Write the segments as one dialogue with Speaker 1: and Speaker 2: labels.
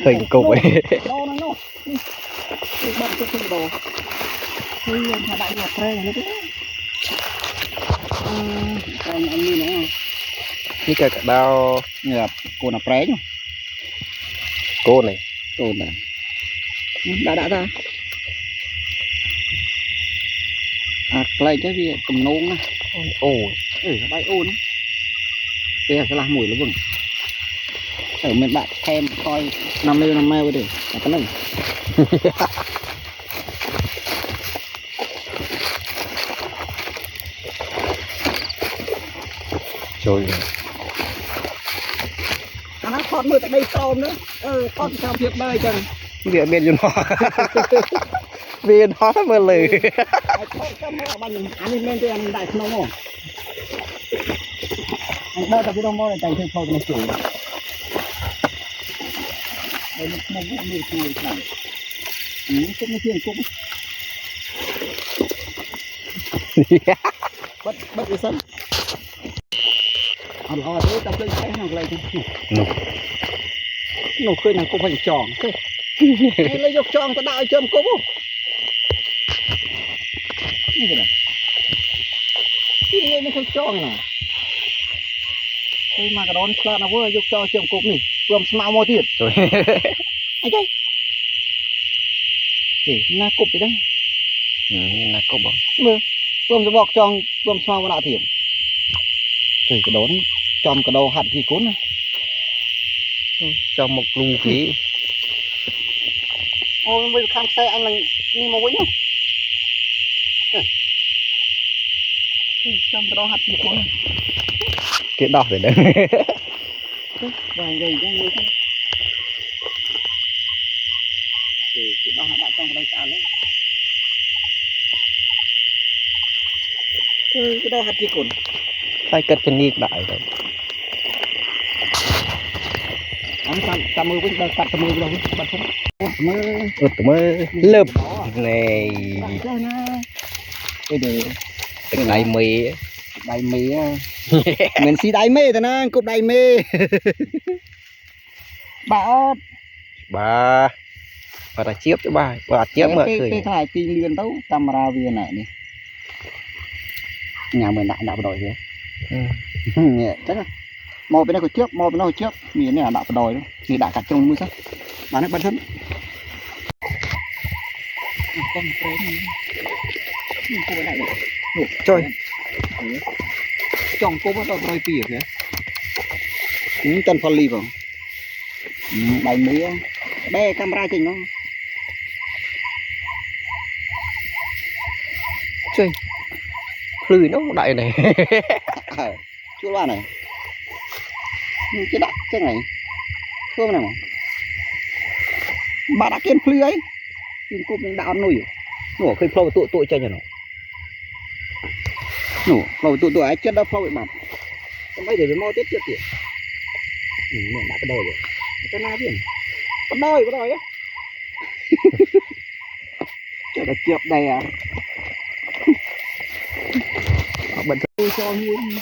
Speaker 1: hình cục ấy
Speaker 2: đâu nó đi bận cái đồ thì thà đại nhà tre nó thế anh như nó
Speaker 1: như cả đao
Speaker 2: nhà cô là pre nhá
Speaker 1: cô này
Speaker 2: đã ra lại cái gì cầm nôn á
Speaker 1: ồ
Speaker 2: bay ôn cái là làm mùi nó vừng ở miền bạn thêm coi năm mêu để cái này
Speaker 1: trời
Speaker 2: nó con mưa tại đây tôm nữa con sao việc đây chẳng
Speaker 1: việc bên cho nó viên nó mưa lử
Speaker 2: anh lên cho anh đại không không anh đỡ tập cái đông mô này thành thêm phâu nó chủ đây một người này cũng như thiên cũng bất cái sân lo thế tập lên cái hàng này nó khơi nào cũng phải tròn thế lấy dọc tròn ta đạo châm cũng như thế này cái nó không tròn nào mà cái đón là nó vừa dọc cho châm cũng này vừa mau mua tiền
Speaker 1: rồi
Speaker 2: anh chơi để na cục đấy
Speaker 1: là cục bóng
Speaker 2: vừa bọc tròn vừa mau vào tiền rồi cái đón trong cái đầu hạt thì cuốn này
Speaker 1: cho một lù khí
Speaker 2: ôi bây giờ khang xe anh là đi mà quýnh không trong cái đầu hạt thì cuốn này
Speaker 1: cái đỏ rồi đấy
Speaker 2: vài ngày cho người không cái đầu hạt đại trong cái đây sao đấy cái đầu hạt thì cuốn
Speaker 1: phải cất cho nick đại rồi
Speaker 2: anh tạm mưa với cắt tạm mưa đâu bắt xuống
Speaker 1: mơ lớp này
Speaker 2: cái để
Speaker 1: đáy mì
Speaker 2: mình xí đáy mê thôi nè cục đáy mê bà
Speaker 1: là chiếc cho bà chiếc mở cười
Speaker 2: cái này tin liên tấu camera viên này đi nhà mình lại đạp đồi thế nhẹ chắc là mò bên đây hồi trước mò bên đây hồi trước nhìn này là đạp đồi đấy thì đã cắt trong mưa sao bán hết bắn thân
Speaker 1: trời
Speaker 2: trong cô bắt đầu đôi pì kìa những chân phân ly vào bài mía bè camera chỉnh nó
Speaker 1: trời lười nó đại này
Speaker 2: chưa ba này cái đắt cái này phương này mà bà đã kiên phơi ấy nhưng cô cũng đạo nuôi
Speaker 1: nổ khơi phơi tụi chơi nhở
Speaker 2: nổ phơi tụi ấy chết đâu phơi bạn bây giờ phải mua tiếp kìa mình đã cái đôi rồi cái na tiền cái đôi á cho nó chụp đây à bận tôi cho luôn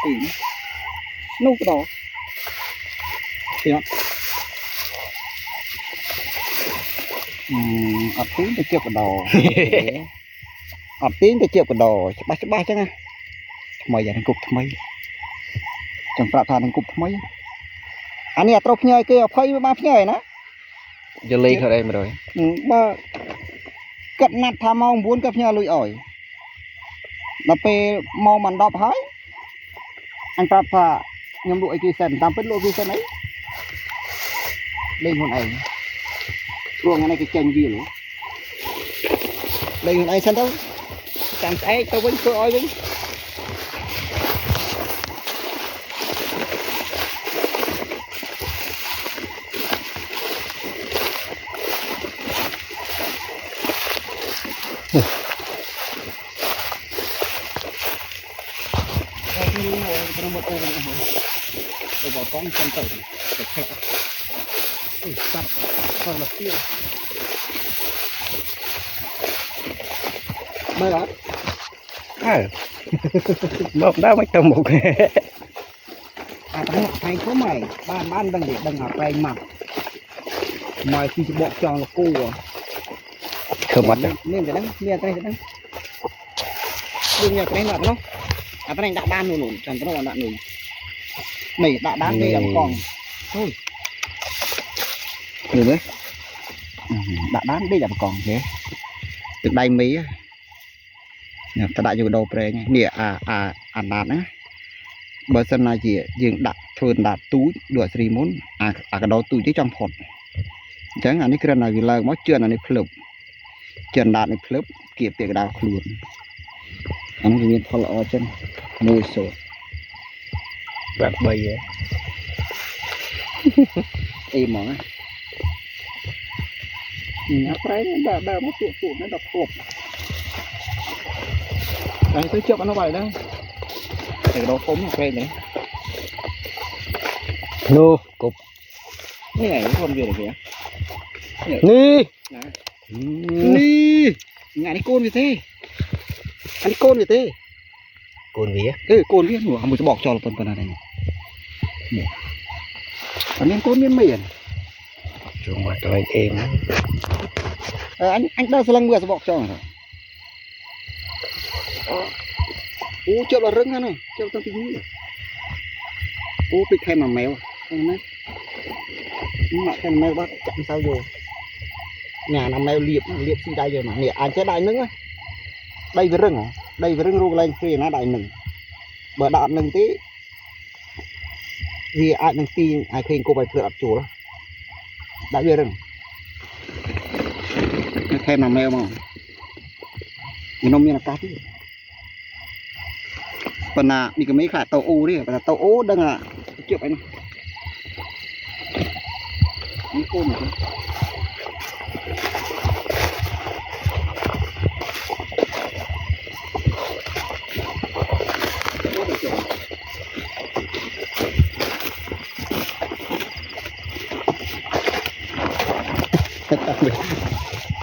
Speaker 2: tìm nấu cái đó thì nó ở tiếng cái chụp cái đồ ở tiếng cái chụp cái đồ ba chắc à mày giờ thằng cục mấy chẳng phải thằng cục mấy anh nhà trâu nhai kia phơi với ba nhai nè
Speaker 1: giờ lấy ở đây mà rồi
Speaker 2: ba cất nát tham mong muốn cất nhai lùi ỏi là pe mau màn đọp hái anh ta phà nhom lụi kia sen tam pít lụi kia sen ấy lên hồn ảnh luôn này cái chanh gì nữa lên hồn ảnh sen đâu chẳng ấy tao vẫn chưa oi vẫn một ô này rồi bỏ con chân tẩu để khẽ chặt hoặc là kia đây đó
Speaker 1: Một đó mấy tầm một.
Speaker 2: Thay có mày ban đang để đang ở đây mà mày khi bộ cho là cô
Speaker 1: Thơm mắt à.
Speaker 2: nên cái đó nên cái đó đừng nhặt cái này nó cái này đã đan luôn chẳng có nó đạn rồi này đã đan đây là còn thôi được đấy đã đan đây là còn thế được đây mấy ta đại vô đầu pre nha nè đạn á bờ sân này chỉ dừng đặt thường đặt túi đuổi xì muốn cái đó túi chứ trong phật chẳng hạn như cái này vì là mất chuyện này flop chuyện đạt này flop kịp tiệc đào luôn anh nhìn phật ở chân mùi sốt
Speaker 1: Bạn bay á.
Speaker 2: im mà nó phải nó đào nó tụ nó đập hộp đây tôi chụp nó vậy đó cái đó phóng nó quen đấy
Speaker 1: Nô, cục.
Speaker 2: cái này con về kìa
Speaker 1: Ni.
Speaker 2: đi nhà đi côn như thế anh côn như thế
Speaker 1: Côn vía.
Speaker 2: côn biết nữa một bọc cho là phần này này còn nên côn miên miền
Speaker 1: Chúng mà tôi em.
Speaker 2: anh đang slang mưa bọc cho rồi chụp là rừng này chụp trong tiếng bịch thêm mà mèo mà thêm mèo bắt chậm sao vô nhà nằm mèo liệp xin đây rồi mà nè anh sẽ đại nứng á đây với rừng ru lên khi nó đại nừng bờ đạn nừng tí vì ai nừng tin ai khuyên cô bài phượt đặt chủ đó đại với rừng nó thêm là mèo mà nông như là cá tí còn là đi cái mấy khả tàu ô đi là tàu ô đang là chịu anh nó cô mà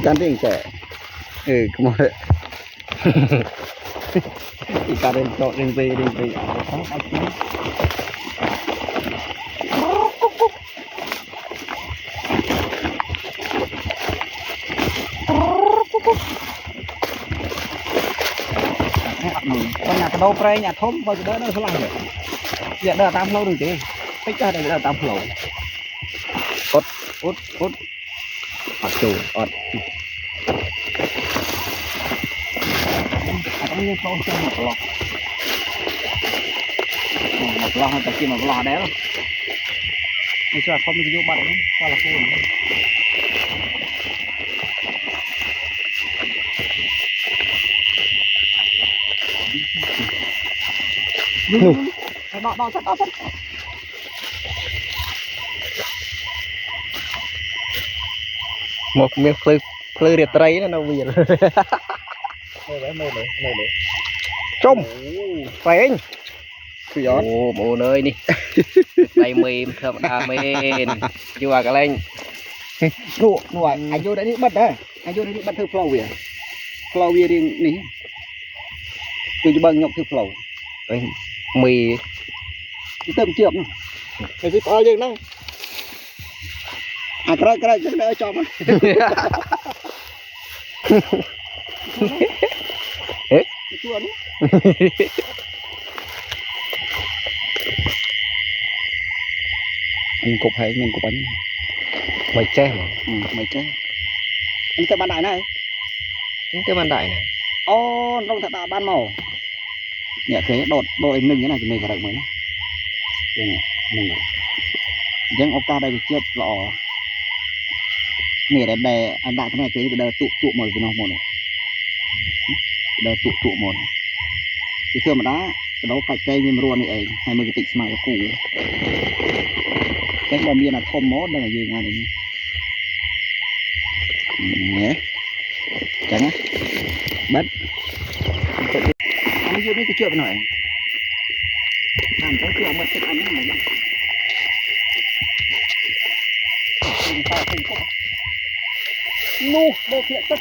Speaker 2: can tiếng trẻ come on thì cả đêm chọn đêm về con nhà cái đâu pre nhà thôm bao giờ đỡ đâu làm được giờ đỡ tam lâu đừng chứ tích ra đây đỡ tam lâu út ọt chủ ọt anh như câu chân một lọ hay kia một lọ đấy không anh chưa không được vô bận nữa sao là phun đọ sắt
Speaker 1: Một miếng phơi riệt tray nó đâu bây giờ.
Speaker 2: mê đấy
Speaker 1: Trông. Phải anh.
Speaker 2: Ồ,
Speaker 1: bộ nơi đi. Đây mềm thơm đa mềm. Chưa vào cái lên.
Speaker 2: Nụ anh vô đấy đi bật đấy. Anh vô đấy đi bật thử flow Flow đi này. Tôi cho bằng nhộng thử flow.
Speaker 1: Mì
Speaker 2: Cái tầm chượp này. Cái gì có gì đâu. Cái đỡ cho mà.
Speaker 1: Ê?
Speaker 2: Chua đấy. Anh cục hay mình cục bánh.
Speaker 1: mày che mà.
Speaker 2: Mày che. Anh cái bàn đại này.
Speaker 1: Cái ban đại này.
Speaker 2: Ô, nông thật đã ban màu. Nhẹ thế đột anh nâng cái này thì mình phải đợi mới nó. Đây này, nâng này. Dân ốc ta đây bị chết lọ. Nè đây anh đại cái này cái đờ tụ mồi với nó một này. Đờ tụ một. Thì thưa mà đá, cái đó phải cây như ruộng này ấy, 20 cái tịch mà cái củ. Cái bò miên là thơm mốt đây là gì ngay này. Nhé. Chẳng á. Bắt. Anh vô đi cái chuyện này. Làm cái chuyện mất cái ăn này. Nu, đâu thiện tất.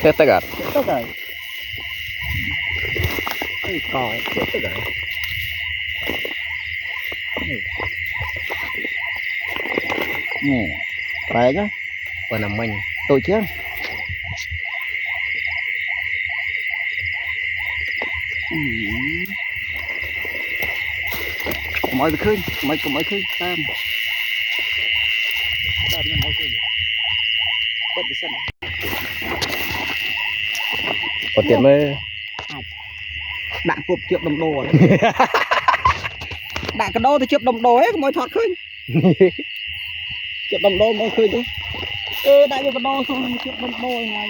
Speaker 1: Thế tất cả.
Speaker 2: Tất cả. cò chết tất cả nè phải chứ
Speaker 1: và nằm mình
Speaker 2: tôi chứ mọi khơi mọi khơi tam
Speaker 1: có tiền mới
Speaker 2: đạn cụp chụp đồng đồ đạn cái đô thì chụp đồng đồ ấy mọi thoát khơi chụp đồng đồ mọi khơi chứ đại vô cái đô xong chụp đồng đồ này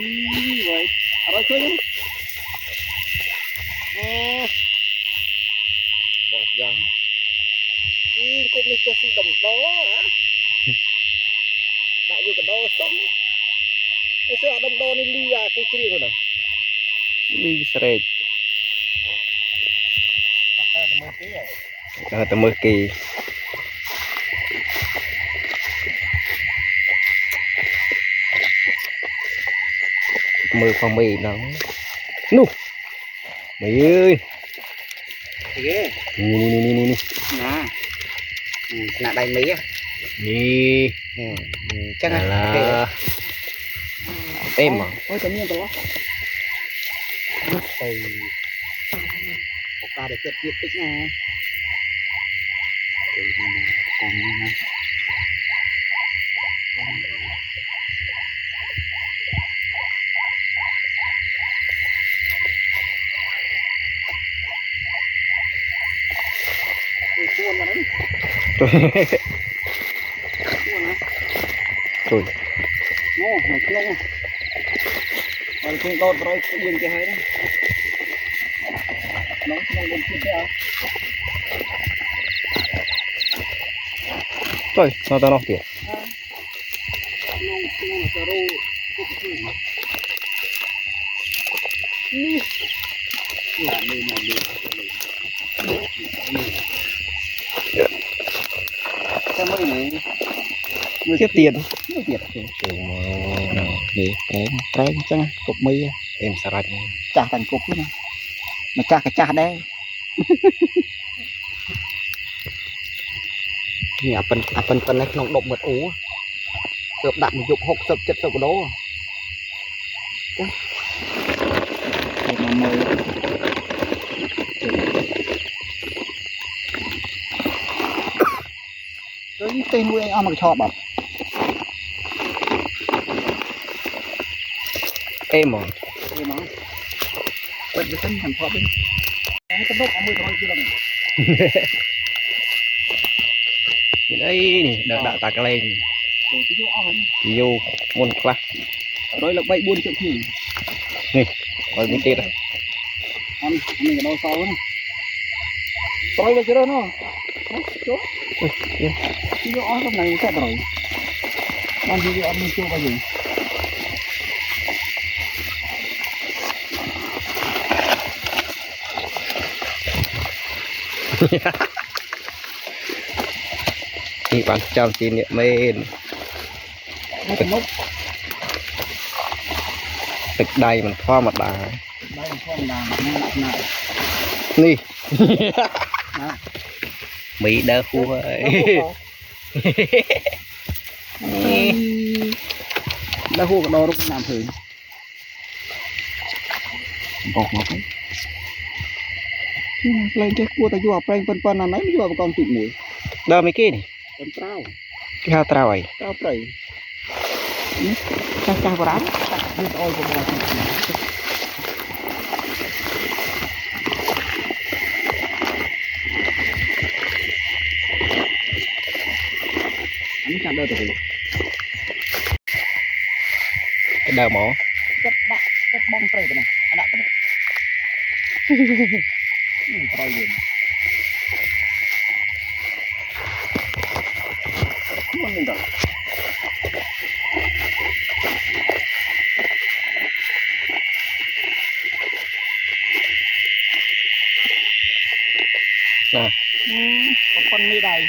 Speaker 2: vậy rồi khơi chứ bỏ gió cụp này cho si đồng đồ hả đại vô cái đô xong cái sao đồng đồ này ly à cái kia rồi nè
Speaker 1: đi sợi từ mưa kỳ mưa phong mì đó nu mày ơi
Speaker 2: ghê
Speaker 1: nè
Speaker 2: nè đầy mỹ á
Speaker 1: nè
Speaker 2: chắc
Speaker 1: là em mà
Speaker 2: ôi tự nhiên đó từ một ca để kết diện tích nè còn nè cuốn vào đấy
Speaker 1: rồi
Speaker 2: ngô này không rồi cùng đột rồi yên cái hơi đó nó không lên kia à
Speaker 1: rồi nó tao nó kìa
Speaker 2: là nơi nào cái mấy này
Speaker 1: tiếp tiền
Speaker 2: nó việt thì cái chắc cục mì
Speaker 1: em xả rạch
Speaker 2: chả thành cục nữa mà chả cái chả đấy nhà phần này không động mật ú được đặt một dục hộp sập chất sập đó mà mày rồi tên nuôi anh ăn mà cho bảo
Speaker 1: em mà
Speaker 2: em nói quên cái chân thằng thọ bên cái đốt ăn 10 thôi chưa đồng
Speaker 1: đây nè đã tạc lên vô môn class
Speaker 2: rồi là 7 triệu thì
Speaker 1: nè rồi mình tiền rồi
Speaker 2: ăn mình đâu sao nữa rồi bây giờ đó nó chỗ video on lúc này sẽ rồi ăn video on mình chưa bao giờ
Speaker 1: thì bạn trong kỷ niệm men tịch đây mình thoa mặt đà nì mỹ đỡ khu ấy
Speaker 2: đã hô cái đó lúc làm thử bọc nó lên cái cua ta vừa preng pen là nấy vừa còn tịt mũi
Speaker 1: đỡ mấy kia nè
Speaker 2: con trao
Speaker 1: cái hao trao ấy
Speaker 2: trao prey cha cha vào đám biết ôi của bọn anh chạm đỡ được
Speaker 1: cái đỡ mỏ
Speaker 2: chất bong prey cái này anh đặt cái này prey gì không mình được
Speaker 1: nè
Speaker 2: con mi đây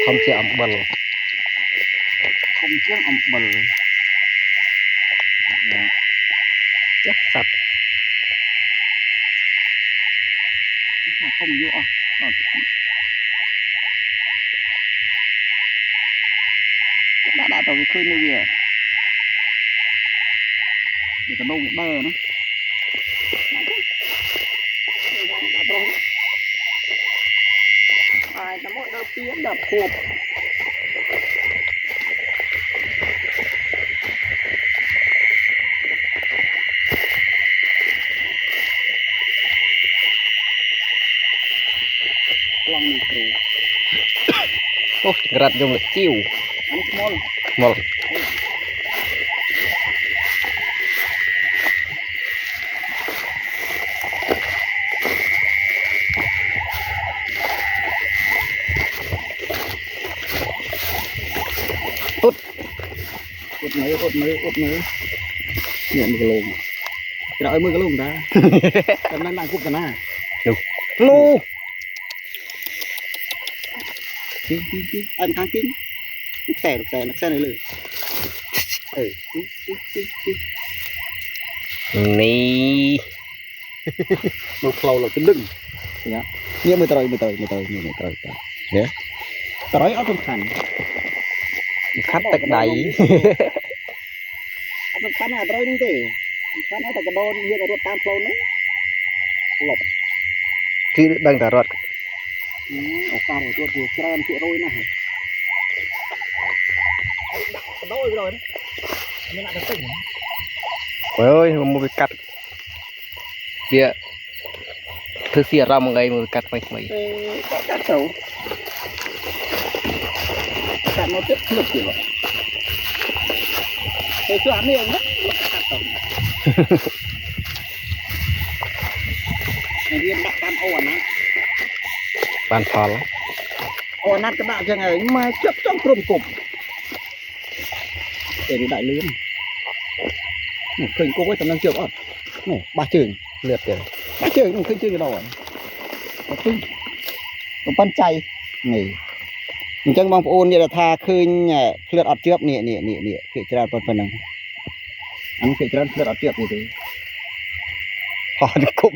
Speaker 1: không chịu ẩm bần
Speaker 2: không chiếc ẩm bẩn
Speaker 1: chắc sạch
Speaker 2: không vô đã tao khơi nuôi về để tao nông bơ nó ai tao mỗi đâu tiếng đập hộp long micro
Speaker 1: ô gạt dùng lực chiều
Speaker 2: anh small
Speaker 1: một
Speaker 2: út mới nhận cái lồng cái đó mới cái lồng ta tao đang cúp cái na
Speaker 1: được lu
Speaker 2: kinh anh kháng kinh nước xe này lử
Speaker 1: nì
Speaker 2: một khâu là cái đừng nhá nhiều mới tới nhé tới ở trong thành
Speaker 1: khách tật đầy
Speaker 2: ở trong thành là tới đi thì thành ở tại cái đồn hiện là ruột tam khâu nữa lộc
Speaker 1: khi đang cả rót
Speaker 2: ở pha này ruột thì trơn chuyện rồi này đôi rồi đấy nên lại cái tỉnh
Speaker 1: ôi ơi mua bị cắt bia thứ xìa ra một ngày mua cắt mấy
Speaker 2: cắt sầu cắt nó tiếp lực gì vậy cái chỗ ăn này nhất là cắt sầu này viên đặt cam ổn á
Speaker 1: bàn phò lắm
Speaker 2: ổn ăn cái bạn chẳng ấy mà chấp trong cụm cụm để bị đại lươn khinh cô với tầm năng triệu ớt này ba trường
Speaker 1: lượt kìa
Speaker 2: ba trường mình khinh trường cái đầu à một khinh một pan chay này mình chẳng mong ôn như là tha khinh lượt ọt trước nè phía trên phần này anh phía trên lượt ọt trước gì thế
Speaker 1: họ đi cục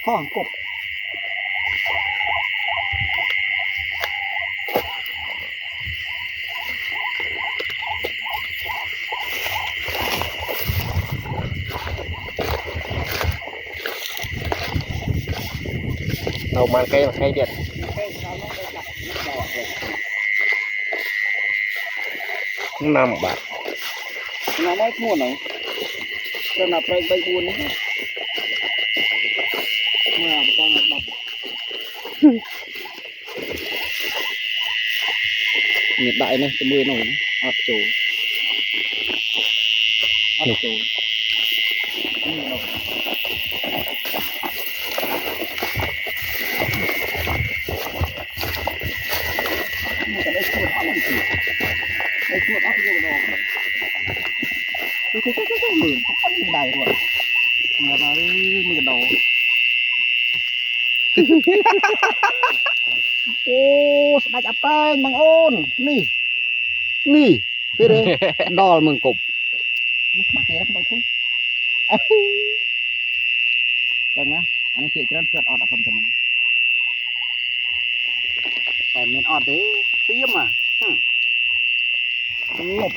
Speaker 2: ho cục
Speaker 1: đầu mang cây mà cây điện năm bạc
Speaker 2: nó mới mua này cho là phải bay buồn nữa mà một con đập nhiệt đại này cái mưa nổi áp chủ đây chuột áp vô đồ cái mười không đầy rồi mà nó mười đầu ô đại áp tay bằng ôn nì cái đấy đo mừng cục mà kia không thấy đừng á anh ấy chị cho nó ọt ở phần cho mình còn mình ọt đấy xí mà ngộp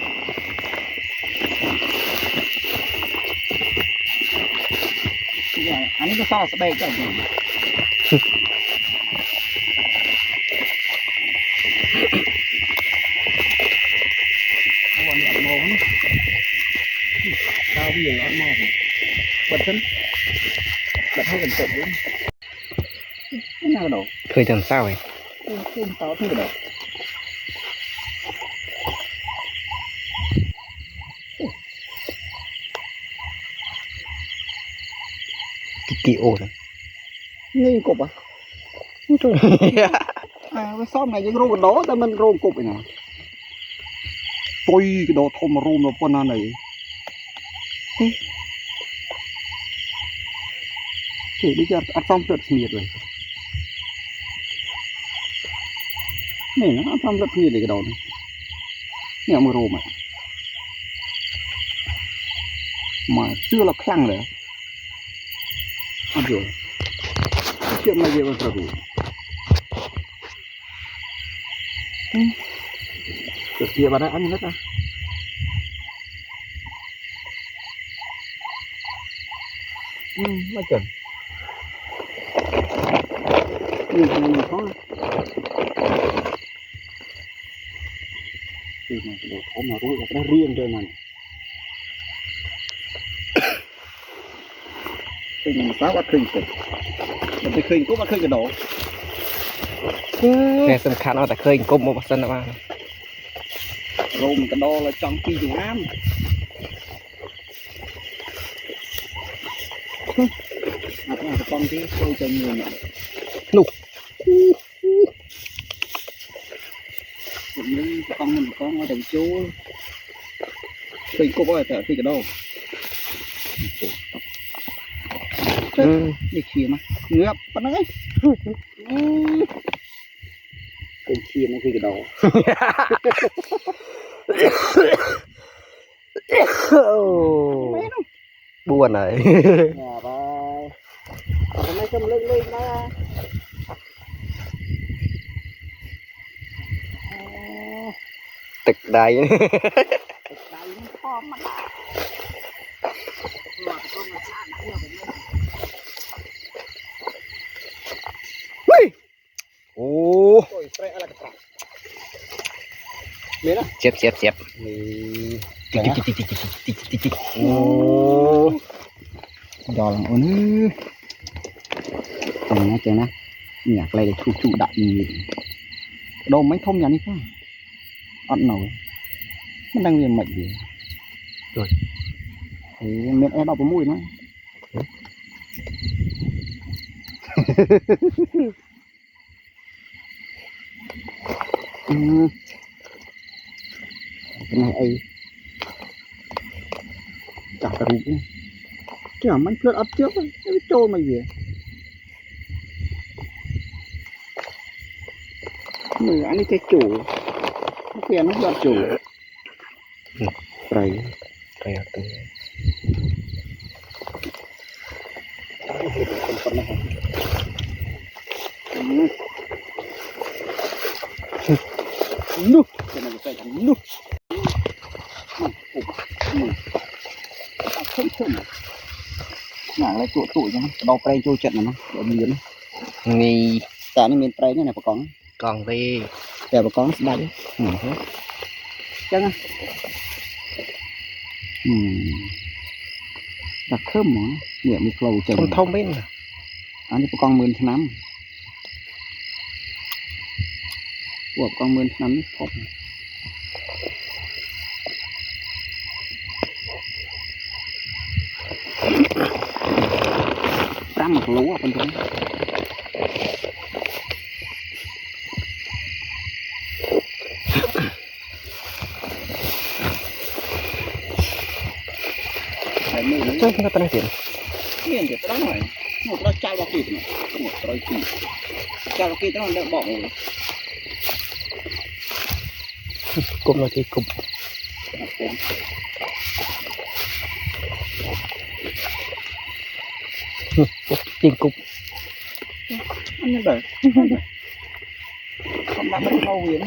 Speaker 2: anh cứ so sẽ bay cái gì ăn màu nữa cao bây giờ ăn màu bật thân bật hơi gần cột luôn cái nào đâu
Speaker 1: khơi làm sao vậy
Speaker 2: không tao thôi đâu
Speaker 1: kỳ ô này
Speaker 2: nghi cục à cái xóm này những rô đó ta mình rô cục này tôi cái đồ thôm mà rô nó con này thì bây giờ ăn xong rất nhiệt rồi này nó ăn xong rất nhiệt cái đầu này nè mà rô mà chưa là khăng rồi ăn rồi chuyện mà gì mà sợ đủ được kia bà đã ăn hết à mà chuẩn mình có thì mà đồ thổ mà rút nó riêng rồi mà thì mình phá bắt khinh rồi mình phải khinh cũng bắt khinh cái đồ
Speaker 1: แต่สำคัญเอาแต่เคยกลมมาสันมา
Speaker 2: rồi mình cái đo là trong khi dùng nám cái con tí tôi cho người này
Speaker 1: Nụ.
Speaker 2: cũng như con mình có ngồi đằng chú khinh cũng có thể khinh cái đồ đi kia mà ngợp bắt nó ấy cái kia nó khinh cái đồ
Speaker 1: buồn này
Speaker 2: nhà bài hôm nay cầm lưng lên đó
Speaker 1: tịch đầy
Speaker 2: đây nó khó mà đã
Speaker 1: ô
Speaker 2: ôi spray ala cái trạc biết đó
Speaker 1: xếp xếp xếp
Speaker 2: mình
Speaker 1: tích tích tích tích tích tích tích ô
Speaker 2: giò lòng ôn nè chừng nè nhạc này để chủ chủ đại gì đồ mấy thông nhà đi phải ăn nổi nó đang liền mệnh gì
Speaker 1: rồi
Speaker 2: thì miệng em đọc có mùi nó cái này ấy chả cả rụt nữa chả mấy phớt ấp trước ấy cái trôi mày gì người anh ấy cái chủ nó kia nó đoạt chủ rồi
Speaker 1: rồi từ
Speaker 2: nu cái này phải thằng nu không không nãy lại tụi tụi cho nó đau tay trôi trận nó đau miếng
Speaker 1: nghi
Speaker 2: tại nó miếng tay này bà
Speaker 1: còn đi
Speaker 2: để bà con sẽ đấy chắc á đặt khớm món nhẹ một lầu chừng
Speaker 1: không thông biết nè
Speaker 2: anh bà con mượn năm của con mượn năm thóc trăm một lúa con chúng
Speaker 1: chắc nó tên chuyện
Speaker 2: miền thì đó rồi một đó trao vào kịp này một đó kịp trao vào kịp nó đỡ bỏ rồi
Speaker 1: cụm là cái cụm tiền cụm
Speaker 2: anh nhớ đời không đã bắt lâu vậy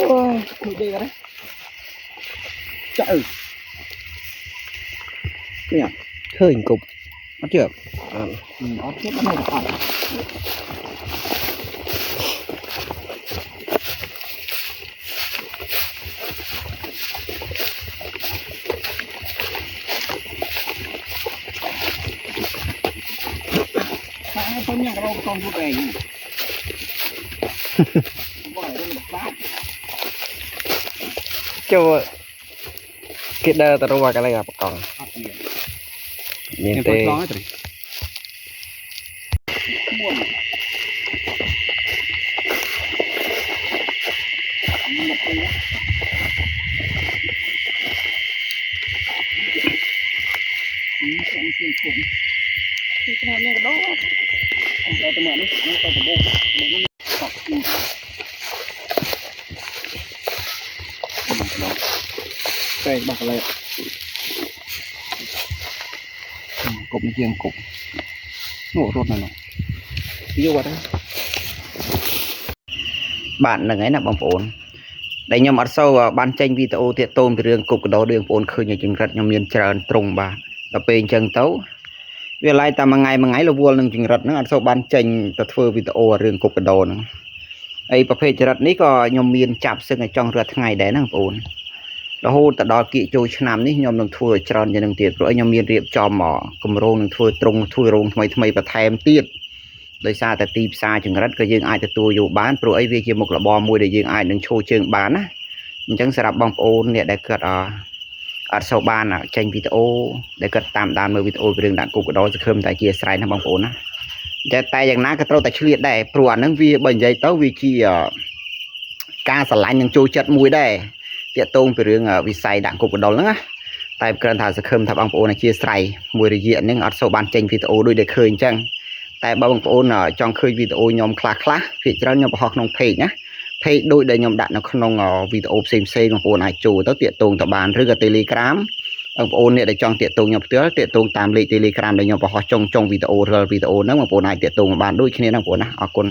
Speaker 2: ôi đi đây đấy trời cái nhỉ
Speaker 1: hơi cụm
Speaker 2: bắt chưa
Speaker 1: ừ.
Speaker 2: nó chết nó này là ẩm tôi nhận đâu con vô bè gì
Speaker 1: cho cái đơ tao qua cái này gặp còn miền tây
Speaker 2: ที่ขนาดนี้ก็ดอกเราจะเหมือนนี่เราจะโบกตัดใส่บักอะไรกบเจียงกบโง่รถนั่นเนาะเยอะกว่านั้นบ้านlàไงนะบางปนได้ยมอัดโซ่บ้านเจงวิดีโอเตะโตมเรื่องกบกระโดดเรื่องปนคืนอย่างจึงรัดยมเมียนเจริญตรงบ้านเราเป็นจังเต้าเวลาตามมาไงเราวัวนึงจึงรัดนั่งอัดโซ่บ้านเจงตัดเฟอร์วิดีโอเรื่องกบกระโดดไอ้ประเภทจรัดนี้ก็ยมเมียนจับซึ่งไอ้จองเรือทั้งไงได้นั่งปนเราโหแต่ดอกิจูชนามนี้ยมนึงทัวร์จรอนยังนึงเตียดเพราะยมเมียนเรียบจอมหมอกมโรงนึงทัวร์ตรงทัวร์โรงทำไมประแทมเตียดโดยซาแต่ตีซาจึงรัดก็ยังไอแต่ตัวอยู่บ้านโปรไอเวียเกี่ยวกับบ่อมวยได้ยังไอหนึ่งโชว์เชิงบ้านนะจังสำหรับบางโอนเนี่ยได้เกิดอัดโซบ้านเจงวิดีโอได้เกิดตามดานมือวิดีโอเรื่องด่านกูก็โดนจะเพิ่มแต่เกียร์ไซน์นะบางโอนนะจะแต่อย่างนั้นก็ต้องแต่เฉลี่ยได้ปลวดนั่งวีบรรยายเต้าวีชีการสลายยังโจจัดมวยได้เจ้าตรงไปเรื่องวิสัยด่านกูก็โดนแล้วนะแต่เกิดถ่ายจะเพิ่มทับบางโอนเกียร์ไซน์มวยระยะนึงอัดโซบ้านเจงวิดีโอโดยได้เคยจังแต่บางโอนจองเคยวิดีโอยอมคลาพิจารณายอมพอกนองเพจนะเพจโดยได้ยอมดัดนองวิดีโอเซมบางโอนไอจูต้องเตียตรงต่อบานหรือกับเทเลกราฟบางโอนเนี่ยได้จองเตียตรงยอมเตียตรงตามเลขเทเลกราฟได้ยอมพอจงวิดีโอเรื่องวิดีโอนั้นบางโอนไอเตียตรงบานด้วยแค่นี้บางโอนนะออกคน